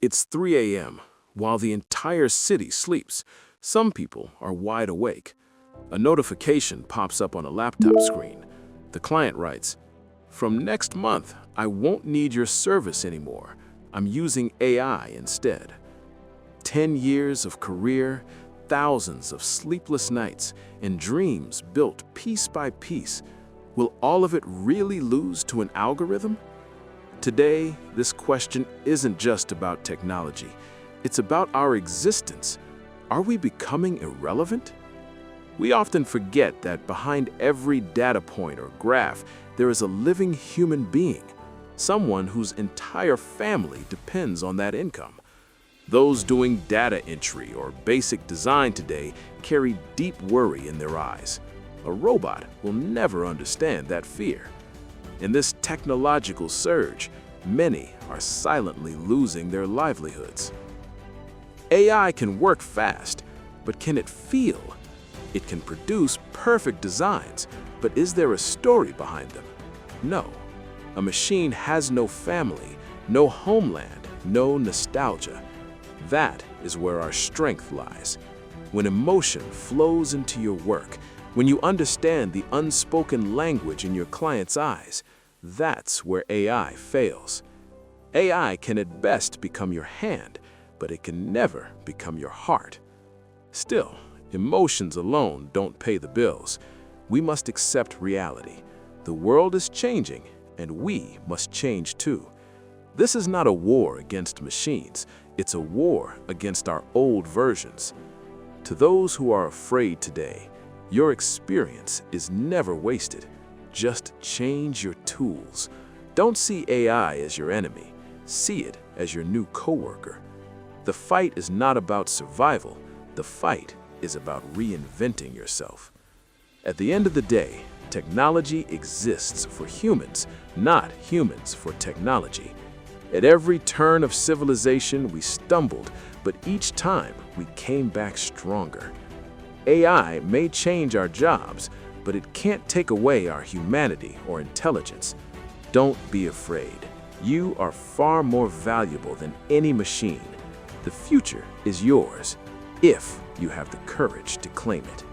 It's 3 a.m. While the entire city sleeps, some people are wide awake. A notification pops up on a laptop screen. The client writes, "From next month, I won't need your service anymore. I'm using AI instead." 10 years of career, thousands of sleepless nights, and dreams built piece by piece. Will all of it really lose to an algorithm? Today, this question isn't just about technology. It's about our existence. Are we becoming irrelevant? We often forget that behind every data point or graph, there is a living human being, someone whose entire family depends on that income. Those doing data entry or basic design today carry deep worry in their eyes. A robot will never understand that fear. In this technological surge, many are silently losing their livelihoods. AI can work fast, but can it feel? It can produce perfect designs, but is there a story behind them? No. A machine has no family, no homeland, no nostalgia. That is where our strength lies. When emotion flows into your work, when you understand the unspoken language in your client's eyes, that's where AI fails. AI can at best become your hand, but it can never become your heart. Still, emotions alone don't pay the bills. We must accept reality. The world is changing, and we must change too. This is not a war against machines. It's a war against our old versions. To those who are afraid today, your experience is never wasted. Just change your tools. Don't see AI as your enemy. See it as your new coworker. The fight is not about survival. The fight is about reinventing yourself. At the end of the day, technology exists for humans, not humans for technology. At every turn of civilization, we stumbled, but each time we came back stronger. AI may change our jobs, but it can't take away our humanity or intelligence. Don't be afraid. You are far more valuable than any machine. The future is yours, if you have the courage to claim it.